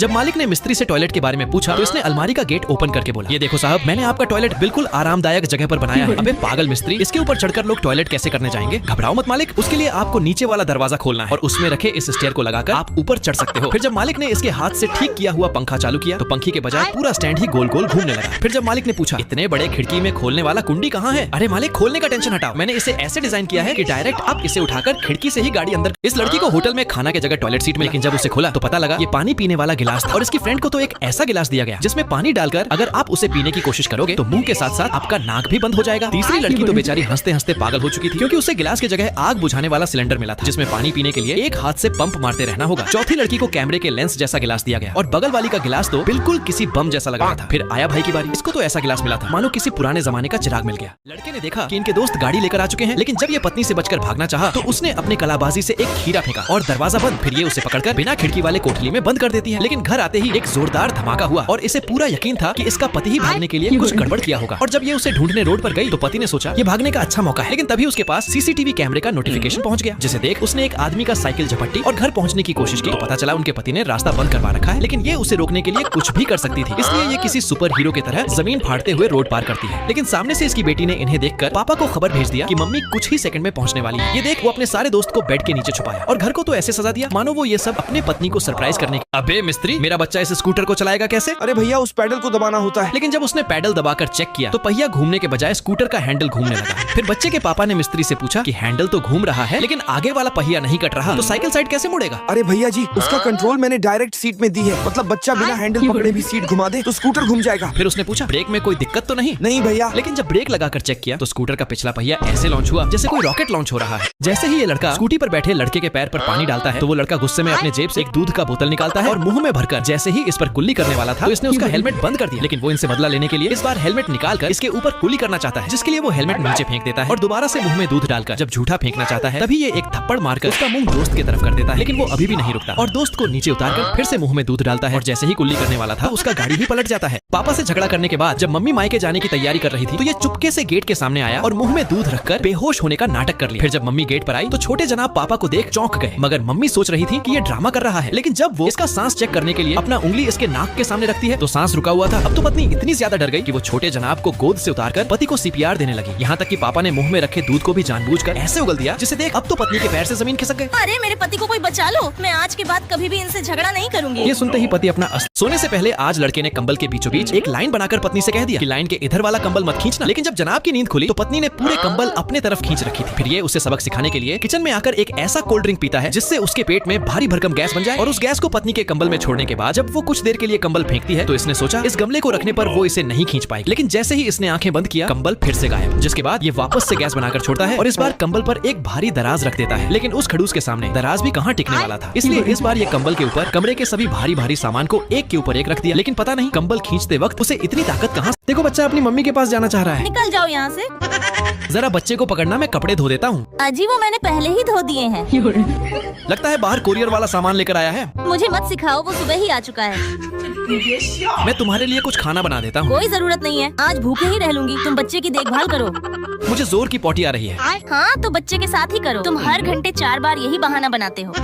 जब मालिक ने मिस्त्री से टॉयलेट के बारे में पूछा तो इसने अलमारी का गेट ओपन करके बोला, ये देखो साहब, मैंने आपका टॉयलेट बिल्कुल आरामदायक जगह पर बनाया है। अबे पागल मिस्त्री, इसके ऊपर चढ़कर लोग टॉयलेट कैसे करने जाएंगे? घबराओ मत मालिक, उसके लिए आपको नीचे वाला दरवाजा खोलना है और उसमें रखे इस स्टेयर को लगाकर आप ऊपर चढ़ सकते हो। फिर जब मालिक ने इसके हाथ से ठीक किया हुआ पंखा चालू किया तो पंखे के बजाय पूरा स्टैंड ही गोल गोल घूमने लगा। फिर जब मालिक ने पूछा, इतने बड़े खिड़की में खोलने वाला कुंडी कहाँ है? अरे मालिक, खोलने का टेंशन हटाओ, मैंने इसे ऐसे डिजाइन किया है कि डायरेक्ट आप इसे उठाकर खिड़की से ही गाड़ी अंदर। इस लड़की को होटल में खाना की जगह टॉयलेट सीट में, लेकिन जब उसे खोला तो पता लगा ये पानी पीने वाला गिलास था और इसकी फ्रेंड को तो एक ऐसा गिलास दिया गया जिसमें पानी डालकर अगर आप उसे पीने की कोशिश करोगे तो मुंह के साथ साथ आपका नाक भी बंद हो जाएगा। तीसरी लड़की तो बेचारी हंसते हंसते पागल हो चुकी थी क्योंकि उसे गिलास की जगह आग बुझाने वाला सिलेंडर मिला था जिसमें पानी पीने के लिए एक हाथ से पंप मारते रहना होगा। चौथी लड़की को कैमरे के लेंस जैसा गिलास दिया गया और बगल वाली का गिलास तो बिल्कुल किसी बम जैसा लग रहा था। फिर आया भाई की बारी, इसको तो ऐसा गिलास मिला था मानो किसी पुराने जमाने का चिराग मिल गया। लड़के ने देखा कि इनके दोस्त गाड़ी लेकर आ चुके हैं, लेकिन जब ये पत्नी से बचकर भागना चाहा तो उसने अपने कलाबाजी से एक खीरा फेंका और दरवाजा बंद। फिर ये उसे पकड़कर बिना खिड़की वाले कोठरी में बंद कर देती है। लेकिन घर आते ही एक जोरदार धमाका हुआ और इसे पूरा यकीन था कि इसका पति ही भागने के लिए कुछ गड़बड़ किया होगा। और जब ये उसे ढूंढने रोड पर गई तो पति ने सोचा ये भागने का अच्छा मौका है, लेकिन तभी उसके पास सीसीटीवी कैमरे का नोटिफिकेशन पहुंच गया, जिसे देख उसने एक आदमी का साइकिल झपट्टी और घर पहुंचने की कोशिश की तो पता चला उनके पति ने रास्ता बंद करवा रखा है, लेकिन ये उसे रोकने के लिए कुछ भी कर सकती थी। इसलिए ये किसी सुपर हीरो की तरह जमीन फाड़ते हुए रोड पार करती है। लेकिन सामने से इसकी बेटी ने इन्हें देखकर पापा को खबर भेज दिया कि मम्मी कुछ ही सेकंड में पहुंचने वाली है। ये देख वो अपने सारे दोस्त को बेड के नीचे छुपाया और घर को तो ऐसे सजा दिया मानो वो ये सब अपने पत्नी को सरप्राइज करने। अबे मिस्त्री, मेरा बच्चा इस स्कूटर को चलाएगा कैसे? अरे भैया, उस पैडल को दबाना होता है। लेकिन जब उसने पैडल दबाकर चेक किया तो पहिया घूमने के बजाय स्कूटर का हैंडल घूमने लगा। फिर बच्चे के पापा ने मिस्त्री से पूछा कि हैंडल तो घूम रहा है लेकिन आगे वाला पहिया नहीं कट रहा, तो साइकिल साइड कैसे मुड़ेगा? अरे भैया जी, उसका कंट्रोल मैंने डायरेक्ट सीट में दी है, मतलब बच्चा बिना हैंडल पकड़े भी सीट घुमा दे तो स्कूटर घूम जाएगा। फिर उसने पूछा, ब्रेक में कोई दिक्कत तो नहीं? नहीं भैया। लेकिन जब ब्रेक लगाकर चेक किया तो स्कूटर का पिछला पहिया ऐसे लॉन्च हुआ जैसे कोई रॉकेट लॉन्च हो रहा है। जैसे ही ये लड़का स्कूटी पर बैठे लड़के के पैर पर पानी डालता है तो वो लड़का गुस्से में अपने जेब से एक दूध का बोतल निकालता है और मुंह में भरकर जैसे ही इस पर कुल्ली करने वाला था तो इसने उसका हेलमेट बंद कर दिया। लेकिन वो इनसे बदला लेने के लिए इस बार हेलमेट निकालकर इसके ऊपर कुल्ली करना चाहता है, जिसके लिए वो हेलमेट नीचे फेंक देता है और दोबारा से मुंह में दूध डालकर जब झूठा फेंकना चाहता है तभी ये एक थप्पड़ मारकर उसका मुंह दोस्त की तरफ कर देता है। लेकिन वो अभी भी नहीं रुकता और दोस्त को नीचे उतारकर फिर से मुंह में दूध डालता है और जैसे ही कुल्ली करने वाला था उसका गाड़ी ही पलट जाता है। पापा से झगड़ा करने के बाद जब मम्मी मायके जाने की तैयारी कर रही थी तो ये चुपके से गेट के सामने आया और मुंह में दूध रखकर बेहोश होने का नाटक कर लिया। फिर जब मम्मी गेट पर आई तो छोटे जनाब पापा को देख चौंक गए, मगर मम्मी सोच रही थी कि ये ड्रामा कर रहा है। लेकिन जब वो इसका सांस चेक करने के लिए अपना उंगली इसके नाक के सामने रखती है तो सांस रुका हुआ था। अब तो पत्नी इतनी ज्यादा डर गई कि वो छोटे जनाब को गोद से उतारकर पति को सीपीआर देने लगी। यहाँ तक कि पापा ने मुंह में रखे दूध को भी जानबूझकर ऐसे उगल दिया जिसे देख अब तो पत्नी के पैर से जमीन खिसक गए। अरे मेरे पति को कोई बचा लो, मैं आज के बाद कभी भी इनसे झगड़ा नहीं करूंगी। ये सुनते ही पति अपना सोने से पहले आज लड़के ने कंबल के बीचों बीच एक लाइन बनाकर पत्नी से कह दिया कि लाइन के इधर वाला कंबल मत खींचना। लेकिन जब जनाब की नींद खुली तो पत्नी ने पूरे कंबल अपने तरफ खींच रखी थी। फिर ये उसे सबक सिखाने के लिए किचन में आकर एक ऐसा कोल्ड ड्रिंक पीता है जिससे उसके पेट में भारी भरकम गैस बन जाए और उस गैस को पत्नी के कंबल में छोड़ने के बाद जब वो कुछ देर के लिए कंबल फेंकती है तो इसने सोचा इस गमले को रखने पर वो इसे नहीं खींच पाएगी। लेकिन जैसे ही इसने आंखें बंद किया कंबल फिर से गायब, जिसके बाद ये वापस से गैस बनाकर छोड़ता है और इस बार कंबल पर एक भारी दराज रख देता है। लेकिन उस खड़ूस के सामने दराज भी कहाँ टिकने वाला था, इसलिए इस बार ये कंबल के ऊपर कमरे के सभी भारी भारी सामान को एक के ऊपर एक रख दिया। लेकिन पता नहीं कंबल खींचते वक्त उसे इतनी ताकत कहाँ। देखो बच्चा अपनी मम्मी के पास जाना चाह रहा है, निकल जाओ यहाँ से। जरा बच्चे को पकड़ना, मैं कपड़े धो देता हूँ। अजी वो मैंने पहले ही धो दिए हैं। लगता है बाहर कोरियर वाला सामान लेकर आया है। मुझे मत सिखाओ, वो सुबह ही आ चुका है। मैं तुम्हारे लिए कुछ खाना बना देता हूँ। कोई जरूरत नहीं है, आज भूखे ही रह लूंगी। तुम बच्चे की देखभाल करो। मुझे जोर की पोटी आ रही है। हाँ तो बच्चे के साथ ही करो, तुम हर घंटे 4 बार यही बहाना बनाते हो।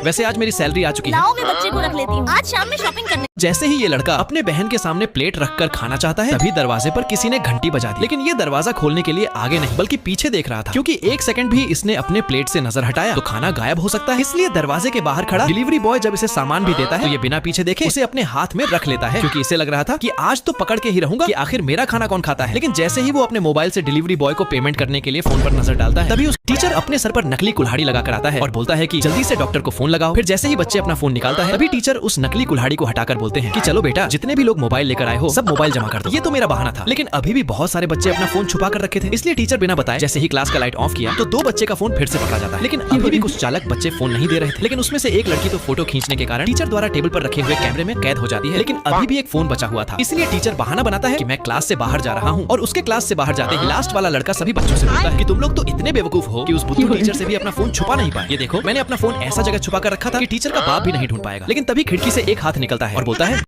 वैसे आज मेरी सैलरी आ चुकी है। लाओ मैं बच्चे को रख लेती हूँ, आज शाम में शॉपिंग करने। जैसे ही ये लड़का अपने बहन के सामने प्लेट रखकर खाना चाहता है तभी दरवाजे पर किसी ने घंटी बजा दी। लेकिन ये दरवाजा खोलने के लिए आगे नहीं बल्कि पीछे देख रहा था, क्योंकि एक सेकंड भी इसने अपने प्लेट से नजर हटाया तो खाना गायब हो सकता है। इसलिए दरवाजे के बाहर खड़ा डिलीवरी बॉय जब इसे सामान भी देता है तो ये बिना पीछे देखे उसे अपने हाथ में रख लेता है, क्योंकि इसे लग रहा था कि आज तो पकड़ के ही रहूंगा कि आखिर मेरा खाना कौन खाता है। लेकिन जैसे ही वो अपने मोबाइल से डिलीवरी बॉय को पेमेंट करने के लिए फोन पर नजर डालता है तभी उस टीचर अपने सर पर नकली कुल्हाड़ी लगाकर आता है और बोलता है कि जल्दी से डॉक्टर को फोन लगाओ। फिर जैसे ही बच्चे अपना फोन निकालता है तभी टीचर उस नकली कुल्हाड़ी को हटाकर बोलते हैं कि चलो बेटा, जितने भी लोग मोबाइल लेकर आए हो सब मोबाइल जमा कर दो। ये तो मेरा बहाना था, लेकिन अभी भी बहुत सारे बच्चे अपना फोन छुपा कर रखे थे, इसलिए टीचर बिना बताए जैसे ही क्लास का लाइट ऑफ किया तो 2 बच्चे का फोन फिर से पकड़ा जाता है। लेकिन अभी भी कुछ चालक बच्चे फोन नहीं दे रहे थे। लेकिन उसमें से एक लड़की तो फोटो खींचने के कारण टीचर द्वारा टेबल पर रखे हुए कैमरे में कैद हो जाती है। लेकिन अभी भी एक फोन बचा हुआ था, इसलिए टीचर बहाना बनाता है कि मैं क्लास से बाहर जा रहा हूँ। और उसके क्लास से बाहर जाते ही लास्ट वाला लड़का सभी बच्चों से बोलता है कि तुम लोग तो इतने बेवकूफ हो कि उस बुद्धू टीचर से भी अपना फोन छुपा नहीं पाए। ये देखो मैंने अपना फोन ऐसा जगह छुपा कर रखा था कि टीचर का बाप भी नहीं ढूंढ पाएगा। लेकिन तभी खिड़की से एक हाथ निकलता है और बोलता है